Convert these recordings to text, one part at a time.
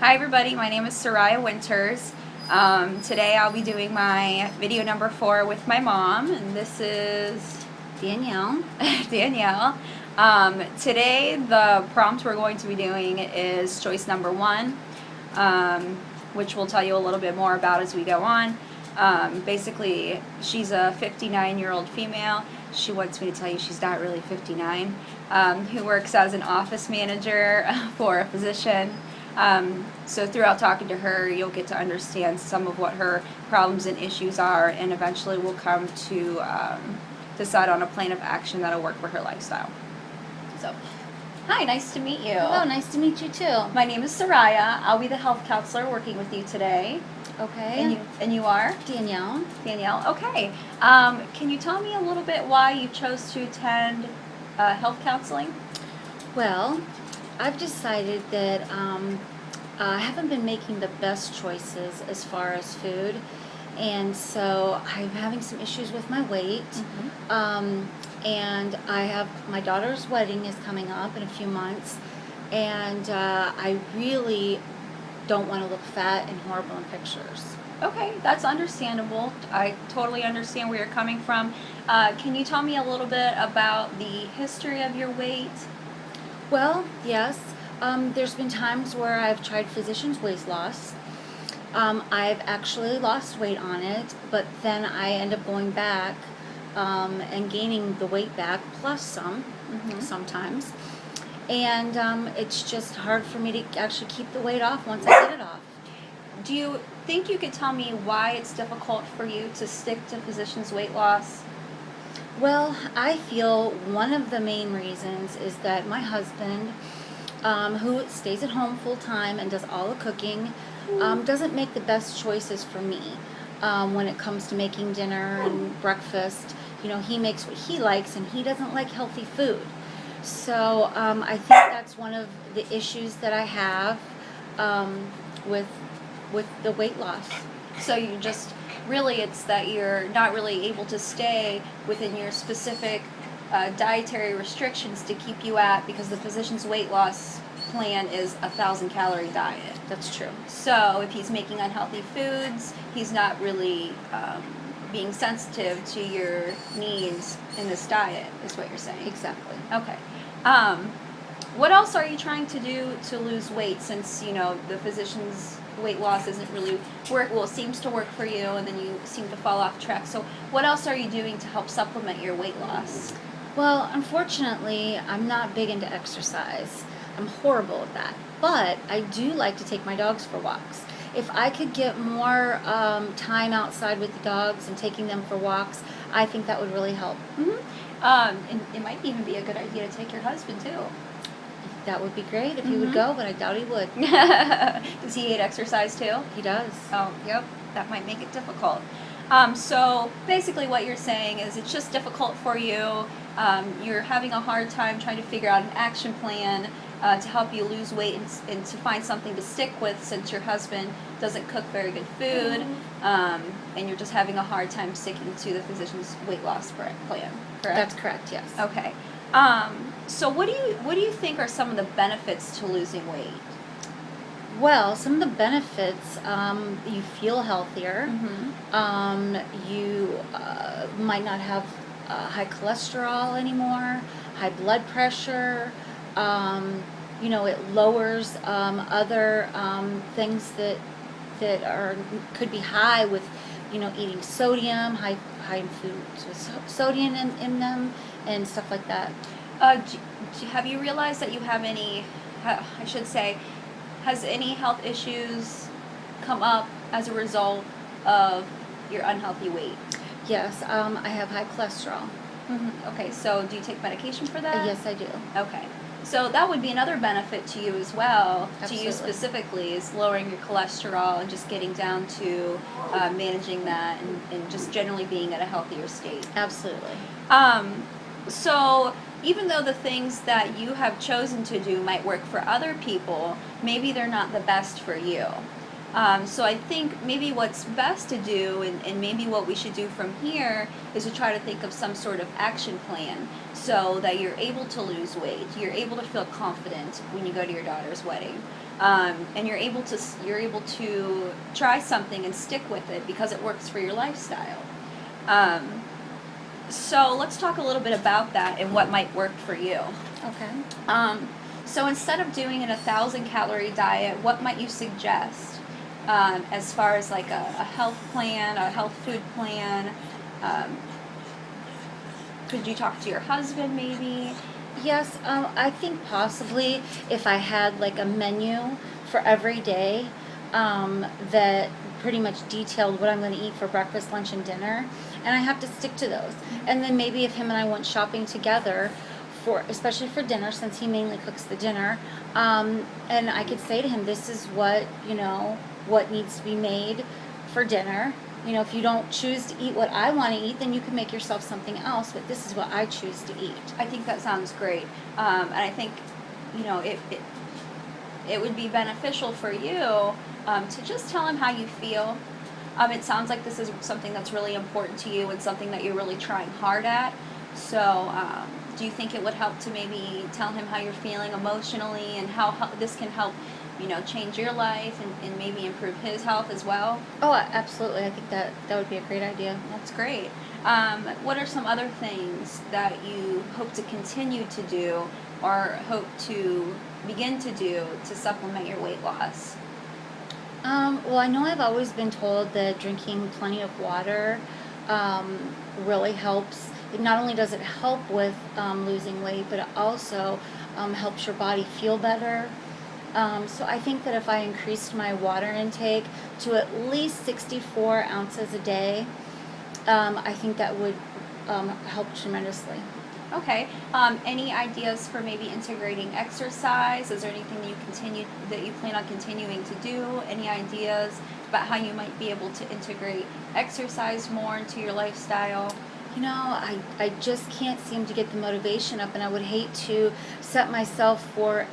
Hi everybody, my name is Soraya Winters. Today I'll be doing my video number 4 with my mom, and this is Danielle. Danielle. Today the prompt we're going to be doing is choice number 1, which we'll tell you a little bit more about as we go on. Basically, she's a 59-year-old female. She wants me to tell you she's not really 59, who works as an office manager for a physician. So throughout talking to her, you'll get to understand some of what her problems and issues are, and eventually we'll come to decide on a plan of action that'll work for her lifestyle. So, hi, nice to meet you. Hello, nice to meet you too. My name is Soraya. I'll be the health counselor working with you today. Okay. And you are? Danielle. Danielle, okay. Can you tell me a little bit why you chose to attend health counseling? Well, I've decided that I haven't been making the best choices as far as food, and so I'm having some issues with my weight. And I have my daughter's wedding is coming up in a few months, and I really don't want to look fat and horrible in pictures. Okay, that's understandable. I totally understand where you're coming from. Can you tell me a little bit about the history of your weight? Well, yes. There's been times where I've tried physician's weight loss. I've actually lost weight on it, but then I end up going back and gaining the weight back plus some sometimes. And it's just hard for me to actually keep the weight off once I get it off. Do you think you could tell me why it's difficult for you to stick to physician's weight loss? Well, I feel one of the main reasons is that my husband, who stays at home full time and does all the cooking, doesn't make the best choices for me when it comes to making dinner and breakfast. You know, he makes what he likes, and he doesn't like healthy food. So I think that's one of the issues that I have with the weight loss. So you just, really it's that you're not really able to stay within your specific dietary restrictions to keep you at, because the physician's weight loss plan is a 1,000-calorie diet. That's true. So if he's making unhealthy foods, he's not really being sensitive to your needs in this diet, is what you're saying. Exactly. Okay. What else are you trying to do to lose weight, since, you know, the physician's weight loss isn't really it seems to work for you, and then you seem to fall off track. So what else are you doing to help supplement your weight loss? Well, unfortunately, I'm not big into exercise. I'm horrible at that. But I do like to take my dogs for walks. If I could get more time outside with the dogs and taking them for walks, I think that would really help. And it might even be a good idea to take your husband too. That would be great if he would go, but I doubt he would. Does he hate exercise too? He does. Oh, yep. That might make it difficult. So basically what you're saying is it's just difficult for you. You're having a hard time trying to figure out an action plan to help you lose weight and to find something to stick with, since your husband doesn't cook very good food, and you're just having a hard time sticking to the physician's weight loss plan, correct? That's correct, yes. Okay. So what do you think are some of the benefits to losing weight? Well, some of the benefits, you feel healthier. You might not have high cholesterol anymore, high blood pressure. You know, it lowers other things that could be high with, you know, eating sodium, high in foods with sodium in them and stuff like that. Have you realized that you have any, I should say, has any health issues come up as a result of your unhealthy weight? Yes, I have high cholesterol. Okay, so do you take medication for that? Yes, I do. Okay. So that would be another benefit to you as well, Absolutely. to you specifically, is lowering your cholesterol and just getting down to managing that and just generally being at a healthier state. Absolutely. So even though the things that you have chosen to do might work for other people, maybe they're not the best for you. So I think maybe what's best to do, and maybe what we should do from here, is to try to think of some sort of action plan so that you're able to lose weight, you're able to feel confident when you go to your daughter's wedding, and you're able to try something and stick with it because it works for your lifestyle. So let's talk a little bit about that and what might work for you. Okay. So instead of doing an 1,000-calorie diet, what might you suggest as far as like a health plan, a health food plan? Could you talk to your husband maybe? Yes, I think possibly if I had like a menu for every day that pretty much detailed what I'm going to eat for breakfast, lunch, and dinner, and I have to stick to those. And then maybe if him and I went shopping together, especially for dinner, since he mainly cooks the dinner, and I could say to him, this is what needs to be made for dinner. If you don't choose to eat what I want to eat, then you can make yourself something else, but this is what I choose to eat. I think that sounds great. And I think, it would be beneficial for you to just tell him how you feel. It sounds like this is something that's really important to you and something that you're really trying hard at. So do you think it would help to maybe tell him how you're feeling emotionally and how this can help change your life and maybe improve his health as well? Oh, absolutely. I think that would be a great idea. That's great. What are some other things that you hope to continue to do or hope to begin to do to supplement your weight loss? Well, I know I've always been told that drinking plenty of water really helps. Not only does it help with losing weight, but it also helps your body feel better. So I think that if I increased my water intake to at least 64 ounces a day, I think that would help tremendously. Okay. Any ideas for maybe integrating exercise? Is there anything that you plan on continuing to do? Any ideas about how you might be able to integrate exercise more into your lifestyle? I just can't seem to get the motivation up, and I would hate to set myself for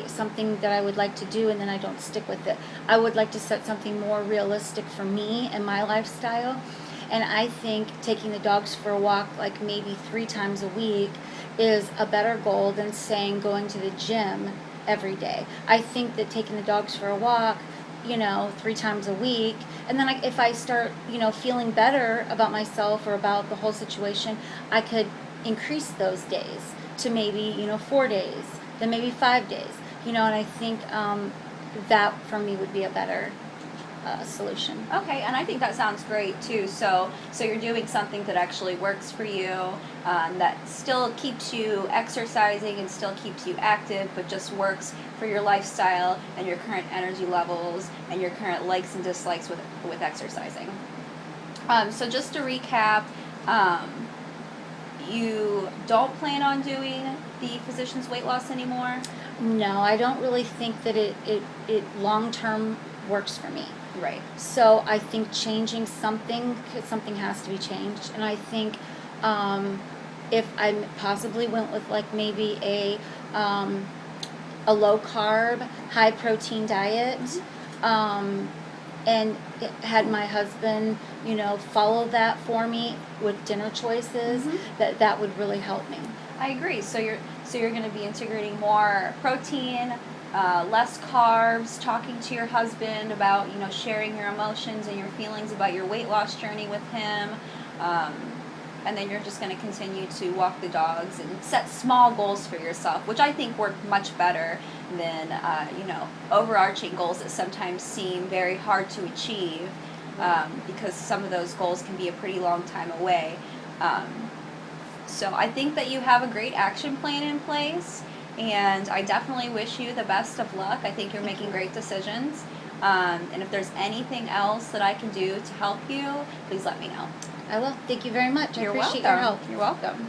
something that I would like to do and then I don't stick with it. I would like to set something more realistic for me and my lifestyle. And I think taking the dogs for a walk like maybe 3 times a week is a better goal than saying going to the gym every day. I think that taking the dogs for a walk, 3 times a week, and then if I start, feeling better about myself or about the whole situation, I could increase those days to maybe, 4 days, then maybe 5 days, and I think that for me would be a better solution. Okay, and I think that sounds great too. So you're doing something that actually works for you, that still keeps you exercising and still keeps you active, but just works for your lifestyle and your current energy levels and your current likes and dislikes with exercising. So just to recap, you don't plan on doing the physician's weight loss anymore? No, I don't really think that it long term works for me. Right. So I think changing something has to be changed, and I think if I possibly went with like maybe a low carb, high protein diet, and had my husband, follow that for me with dinner choices, that would really help me. I agree. So you're going to be integrating more protein, less carbs, talking to your husband about, sharing your emotions and your feelings about your weight loss journey with him. And then you're just going to continue to walk the dogs and set small goals for yourself, which I think work much better than, overarching goals that sometimes seem very hard to achieve because some of those goals can be a pretty long time away. So I think that you have a great action plan in place. And I definitely wish you the best of luck. I think you're making great decisions. And if there's anything else that I can do to help you, please let me know. I will. Thank you very much. I You're appreciate welcome. your help. You're welcome.